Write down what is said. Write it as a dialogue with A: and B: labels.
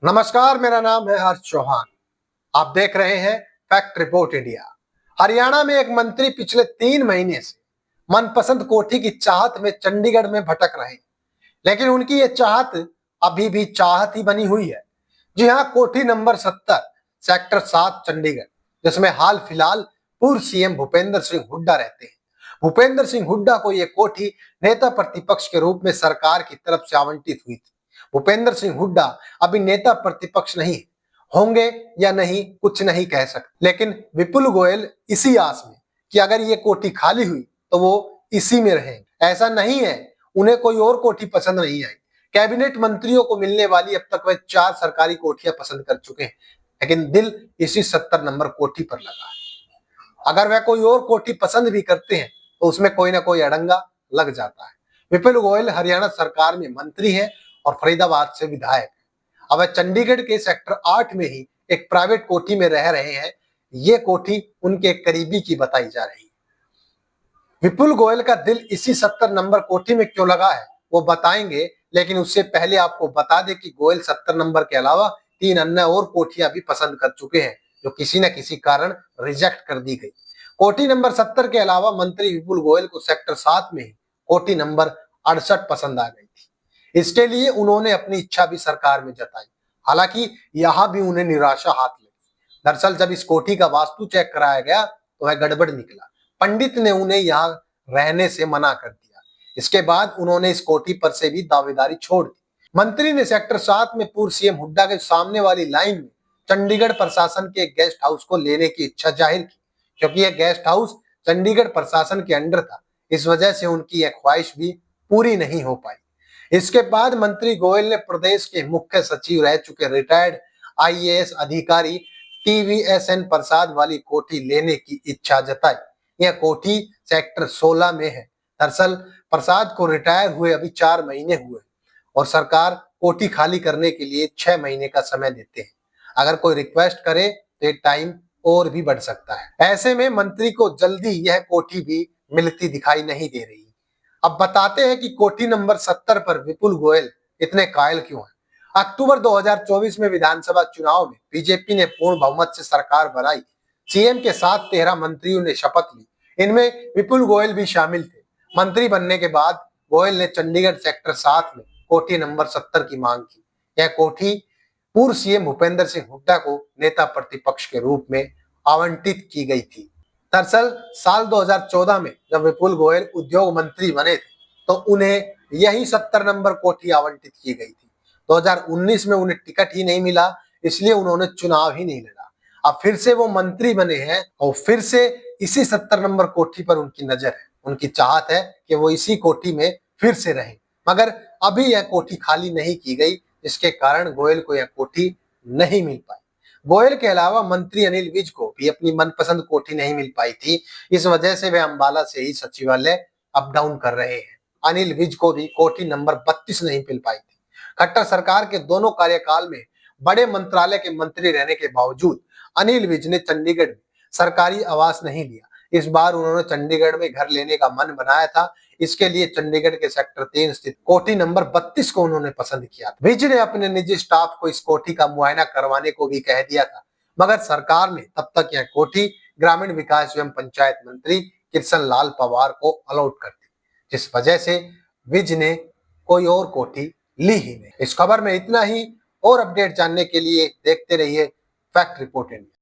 A: नमस्कार, मेरा नाम है हर्ष चौहान। आप देख रहे हैं फैक्ट रिपोर्ट इंडिया। हरियाणा में एक मंत्री पिछले 3 महीने से मनपसंद कोठी की चाहत में चंडीगढ़ में भटक रहे हैं, लेकिन उनकी ये चाहत अभी भी चाहत ही बनी हुई है। जी हाँ, कोठी नंबर 70 सेक्टर 7 चंडीगढ़, जिसमें हाल फिलहाल पूर्व सीएम भूपेंद्र सिंह हुड्डा रहते हैं। भूपेंद्र सिंह हुड्डा को यह कोठी नेता प्रतिपक्ष के रूप में सरकार की तरफ से आवंटित हुई थी। भूपेंद्र सिंह हुड्डा अभी नेता प्रतिपक्ष नहीं होंगे या नहीं, कुछ नहीं कह सकते, लेकिन विपुल गोयल इसी आस में कि अगर ये कोठी खाली हुई तो वो इसी में रहेंगे। ऐसा नहीं है उन्हें कोई और कोठी पसंद नहीं आई। कैबिनेट मंत्रियों को मिलने वाली अब तक वह 4 सरकारी कोठियां पसंद कर चुके हैं, लेकिन दिल इसी 70 नंबर कोठी पर लगा है। अगर वह कोई और कोठी पसंद भी करते हैं तो उसमें कोई ना कोई अड़ंगा लग जाता है। विपुल गोयल हरियाणा सरकार में मंत्री है और फरीदाबाद से विधायक है। अब वह चंडीगढ़ के सेक्टर 8 में ही एक प्राइवेट कोठी में रह रहे हैं। ये कोठी उनके करीबी की बताई जा रही है। विपुल गोयल का दिल इसी 70 नंबर कोठी में क्यों लगा है वो बताएंगे, लेकिन उससे पहले आपको बता दें कि गोयल 70 नंबर के अलावा 3 अन्य और कोठियां भी पसंद कर चुके हैं, जो किसी न किसी कारण रिजेक्ट कर दी गई। कोठी नंबर 70 के अलावा मंत्री विपुल गोयल को सेक्टर 7 में ही कोठी नंबर 68 पसंद आ गई थी। इसके लिए उन्होंने अपनी इच्छा भी सरकार में जताई। हालांकि यहाँ भी उन्हें निराशा हाथ लगी। दरअसल जब इस कोठी का वास्तु चेक कराया गया तो वह गड़बड़ निकला। पंडित ने उन्हें यहाँ रहने से मना कर दिया। इसके बाद उन्होंने इस कोठी पर से भी दावेदारी छोड़ दी। मंत्री ने सेक्टर 7 में पूर्व सीएम हुड्डा के सामने वाली लाइन में चंडीगढ़ प्रशासन के गेस्ट हाउस को लेने की इच्छा जाहिर की, क्योंकि यह गेस्ट हाउस चंडीगढ़ प्रशासन के अंडर था। इस वजह से उनकी यह ख्वाहिश भी पूरी नहीं हो पाई। इसके बाद मंत्री गोयल ने प्रदेश के मुख्य सचिव रह चुके रिटायर्ड आईएएस अधिकारी टीवीएसएन प्रसाद वाली कोठी लेने की इच्छा जताई। यह कोठी सेक्टर 16 में है। दरअसल प्रसाद को रिटायर हुए अभी 4 महीने हुए और सरकार कोठी खाली करने के लिए 6 महीने का समय देते हैं। अगर कोई रिक्वेस्ट करे तो ये टाइम और भी बढ़ सकता है। ऐसे में मंत्री को जल्दी यह कोठी भी मिलती दिखाई नहीं दे रही। अब बताते हैं कि कोठी नंबर 70 पर विपुल गोयल इतने कायल क्यों हैं। अक्टूबर 2024 में विधानसभा चुनाव में बीजेपी ने पूर्ण बहुमत से सरकार बनाई। सीएम के साथ 13 मंत्रियों ने शपथ ली। इनमें विपुल गोयल भी शामिल थे। मंत्री बनने के बाद गोयल ने चंडीगढ़ सेक्टर 7 में कोठी नंबर 70 की मांग की। यह कोठी पूर्व सीएम भूपेंद्र सिंह हुड्डा को नेता प्रतिपक्ष के रूप में आवंटित की गई थी। दरअसल साल 2014 में जब विपुल गोयल उद्योग मंत्री बने थे तो उन्हें यही 70 नंबर कोठी आवंटित की गई थी। 2019 में उन्हें टिकट ही नहीं मिला, इसलिए उन्होंने चुनाव ही नहीं लड़ा। अब फिर से वो मंत्री बने हैं और फिर से इसी 70 नंबर कोठी पर उनकी नजर है। उनकी चाहत है कि वो इसी कोठी में फिर से रहें, मगर अभी यह कोठी खाली नहीं की गई, जिसके कारण गोयल को यह कोठी नहीं मिल पाई। गोयल के अलावा मंत्री अनिल विज को भी अपनी मनपसंद कोठी नहीं मिल पाई थी। इस वजह से वे अंबाला से ही सचिवालय अप डाउन कर रहे हैं। अनिल विज को भी कोठी नंबर 32 नहीं मिल पाई थी। खट्टर सरकार के दोनों कार्यकाल में बड़े मंत्रालय के मंत्री रहने के बावजूद अनिल विज ने चंडीगढ़ में सरकारी आवास नहीं लिया। इस बार उन्होंने चंडीगढ़ में घर लेने का मन बनाया था। इसके लिए चंडीगढ़ के सेक्टर 3 स्थित कोठी नंबर 32 को उन्होंने पसंद किया। विज ने अपने निजी स्टाफ को इस कोठी का मुआयना करवाने को भी कह दिया था, मगर सरकार ने तब तक यह कोठी ग्रामीण विकास एवं पंचायत मंत्री कृष्ण लाल पवार को अलॉट कर दी, जिस वजह से विज ने कोई और कोठी ली ही नहीं। इस खबर में इतना ही। और अपडेट जानने के लिए देखते रहिए फैक्ट रिपोर्ट इंडिया।